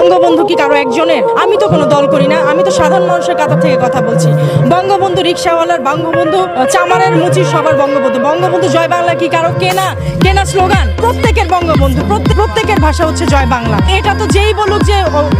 বঙ্গবন্ধু কি কারো একজনের? আমি তো কোনো দল করি না, আমি তো সাধারণ মানুষের কাতার থেকে কথা বলছি। বঙ্গবন্ধু রিকশাওয়ালার, বঙ্গবন্ধু চামারের মুচির, সবার বঙ্গবন্ধু। বঙ্গবন্ধু জয় বাংলা কি কারো কেনা স্লোগান? প্রত্যেকের বঙ্গবন্ধু, প্রত্যেকের ভাষা হচ্ছে জয় বাংলা। এটা তো যেই বলুক যে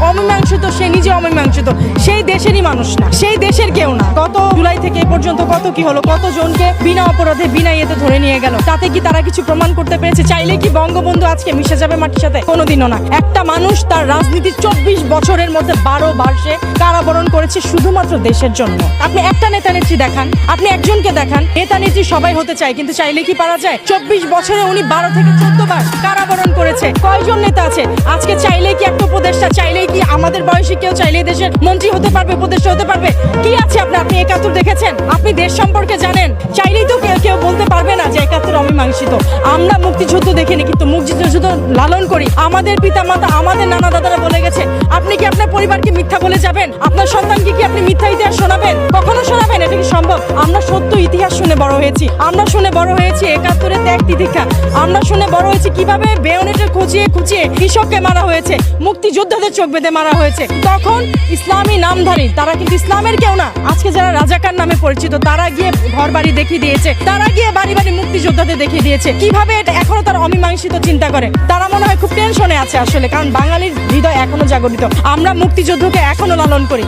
অমীমাংসিত, সে নিজে অমীমাংসিত, সেই দেশেরই মানুষ না, সেই দেশের কেউ না। গত জুলাই থেকে এ পর্যন্ত কত কি হলো, কতজনকে বিনা অপরাধে বিনা ইয়েতে ধরে নিয়ে গেল, তাতে কি তারা কিছু প্রমাণ করতে পেরেছে? চাইলে কি বঙ্গবন্ধু আজকে মিশে যাবে মাটির সাথে? কোনোদিনও না। একটা মানুষ তার রাজনীতির 24 বছরের মধ্যে 12 বার সে কারাবরণ করেছে শুধুমাত্র দেশের জন্য। আপনি একটা নেতা নেত্রী দেখান, আপনি একজনকে দেখান। নেতা নেত্রী সবাই হতে চায়, কিন্তু চাইলে কি পারা যায়? 24 বছরে উনি 12 থেকে 14 বার কারাবরণ করেছে। কয়জন নেতা আছে আজকে? চাইলেই কি একটা উপদেষ্টা, চাইলেই কি আমাদের বয়সী কেউ চাইলেই দেশের মন্ত্রী হতে পারবে, উপদেষ্টা হতে পারবে? কি আছে আপনি 71 দেখেছেন? আপনি দেশ সম্পর্কে জানেন? চাইলেই তো কেউ বলতে পারবে না যে 71 অমীমাংসিত। আমরা মুক্তিযুদ্ধ দেখিনি, কিন্তু মুক্তিযুদ্ধ লালন করি। আমাদের পিতা মাতা, আমাদের নানা দাদারা বলে গেছে। আপনি কি আপনার পরিবারকে মিথ্যা বলে যাবেন? আপনার সন্তানকে কি আপনি মিথ্যা ইতিহাস শোনাবেন? কখনো শোনাবেন? এটা কি সম্ভব? আমরা সত্য ইতিহাস শুনে বড় হয়েছি। আমরা শুনে বড় হয়েছি 71-এর ত্যাগ তিতিক্ষা। আমরা শুনে বড় হয়েছি কিভাবে বেয়নেটের খুঁচিয়ে কৃষককে মারা হয়েছে, মুক্তিযোদ্ধাদের চোখ বেঁধে মারা হয়েছে। তখন ইসলামী নামধারী, তারা কিন্তু ইসলামের কেউ না। আজকে যারা রাজাকার নামে পরিচিত, তারা গিয়ে ঘর বাড়ি দেখিয়ে দিয়েছে, তারা গিয়ে বাড়ি বাড়ি মুক্তিযোদ্ধাদের দেখিয়ে দিয়েছে। কিভাবে এটা এখনো তারা অমীমাংসিত চিন্তা করে? তারা মনে হয় খুব টেনশনে আছে আসলে, কারণ বাঙালির হৃদয় এখনো জাগরিত। আমরা মুক্তিযুদ্ধকে এখনো লালন করি।